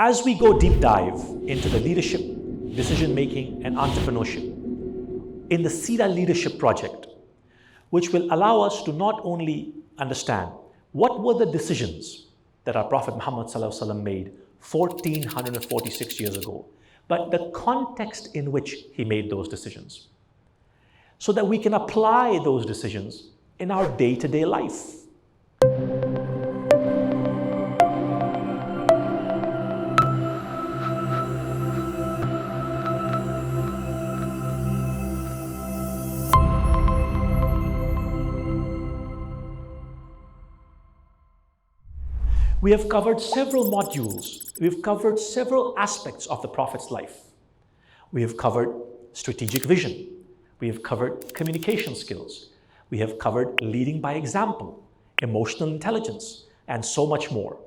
As we go deep dive into the leadership, decision making, and entrepreneurship in the Seerah Leadership Project, which will allow us to not only understand what were the decisions that our Prophet Muhammad ﷺ made 1446 years ago, but the context in which he made those decisions, so that we can apply those decisions in our day-to-day life. We have covered several modules. We've covered several aspects of the Prophet's life. We have covered strategic vision. We have covered communication skills. We have covered leading by example, emotional intelligence, and so much more.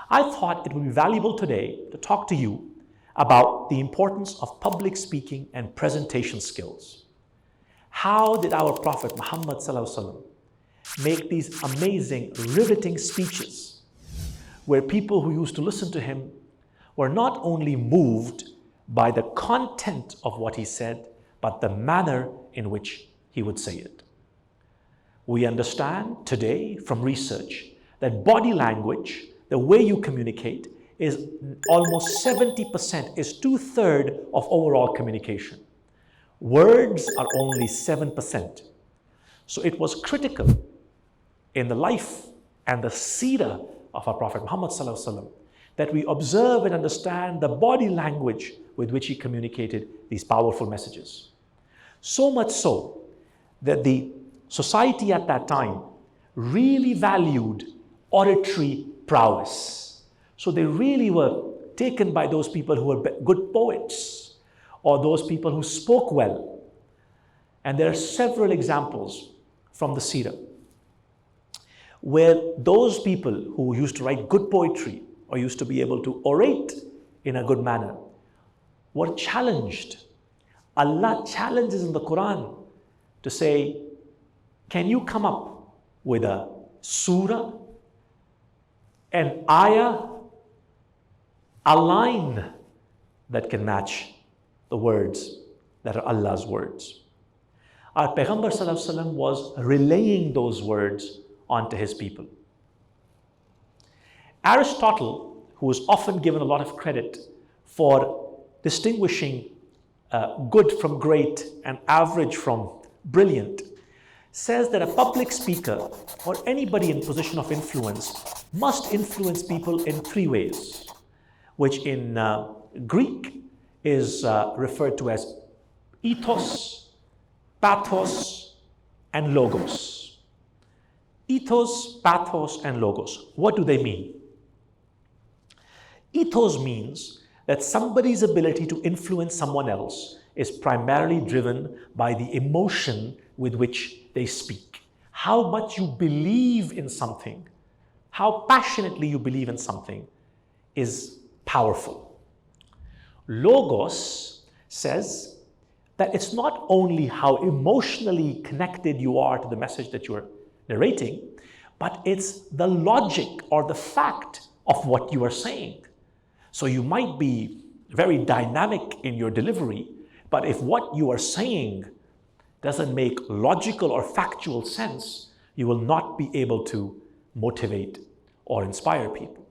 I thought it would be valuable today to talk to you about the importance of public speaking and presentation skills. How did our Prophet Muhammad ﷺ make these amazing, riveting speeches where people who used to listen to him were not only moved by the content of what he said, but the manner in which he would say it? We understand today from research that body language, the way you communicate, is almost 70%, is 2/3 of overall communication. Words are only 7%. So it was critical in the life and the seerah of our Prophet Muhammad ﷺ that we observe and understand the body language with which he communicated these powerful messages. So much so that the society at that time really valued oratory prowess. So they really were taken by those people who were good poets or those people who spoke well. And there are several examples from the seerah where those people who used to write good poetry or used to be able to orate in a good manner were challenged. Allah challenges in the Quran to say, can you come up with a surah, an ayah, a line that can match the words that are Allah's words? Our Payghambar ﷺ was relaying those words onto his people. Aristotle, who is often given a lot of credit for distinguishing good from great and average from brilliant, says that a public speaker or anybody in position of influence must influence people in 3 ways, which in Greek is referred to as ethos, pathos, and logos. Ethos, pathos, and logos. What do they mean? Ethos means that somebody's ability to influence someone else is primarily driven by the emotion with which they speak. How much you believe in something, how passionately you believe in something is powerful. Logos says that it's not only how emotionally connected you are to the message that you're narrating, but it's the logic or the fact of what you are saying. So you might be very dynamic in your delivery, but if what you are saying doesn't make logical or factual sense, you will not be able to motivate or inspire people.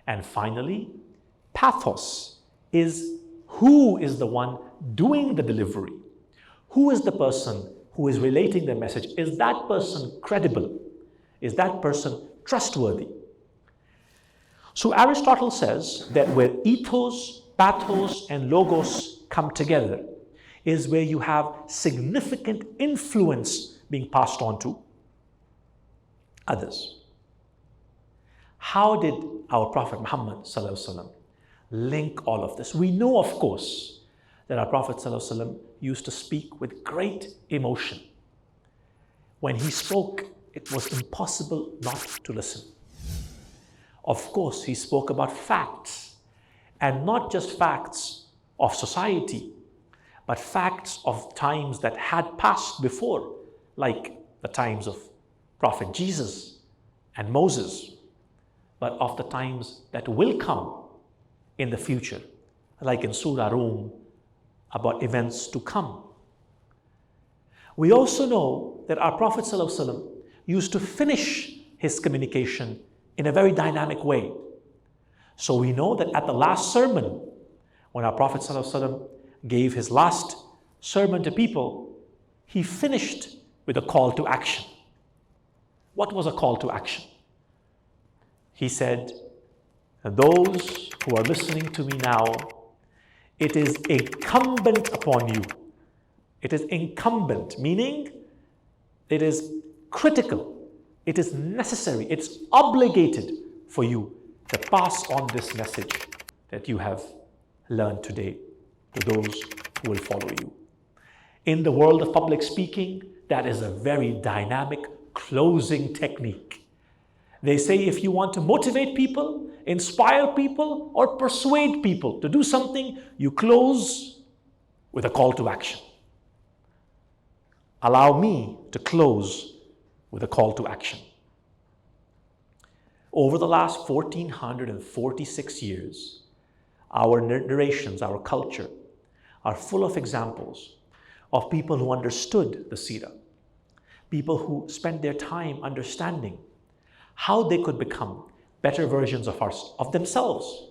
And finally, pathos is who is the one doing the delivery? Who is the person who is relating the message? Is that person credible? Is that person trustworthy? So Aristotle says that where ethos, pathos, and logos come together is where you have significant influence being passed on to others. How did our Prophet Muhammad ﷺ link all of this? We know, of course, that our Prophet ﷺ used to speak with great emotion. When he spoke, it was impossible not to listen. Of course, he spoke about facts, and not just facts of society, but facts of times that had passed before, like the times of Prophet Jesus and Moses, but of the times that will come in the future, like in Surah Rum, about events to come. We also know that our Prophet ﷺ used to finish his communication in a very dynamic way. So we know that at the last sermon, when our Prophet ﷺ gave his last sermon to people, he finished with a call to action. What was a call to action? He said, those who are listening to me now, it is incumbent upon you. It is incumbent, meaning it is critical, it is necessary, it's obligated for you to pass on this message that you have learned today to those who will follow you. In the world of public speaking, that is a very dynamic closing technique. They say if you want to motivate people, inspire people, or persuade people to do something, you close with a call to action. Allow me to close with a call to action. Over the last 1446 years, our narrations, our culture, are full of examples of people who understood the Seerah, people who spent their time understanding how they could become better versions of themselves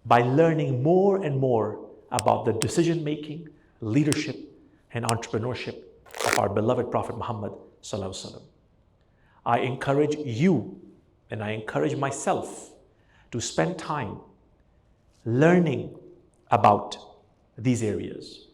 by learning more and more about the decision-making, leadership, and entrepreneurship of our beloved Prophet Muhammad ﷺ. I encourage you and I encourage myself to spend time learning about these areas.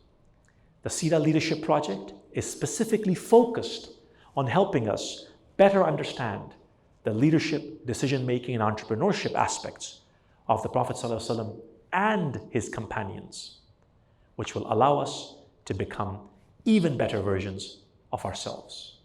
The Seerah Leadership Project is specifically focused on helping us better understand the leadership, decision-making, and entrepreneurship aspects of the Prophet ﷺ and his companions, which will allow us to become even better versions of ourselves.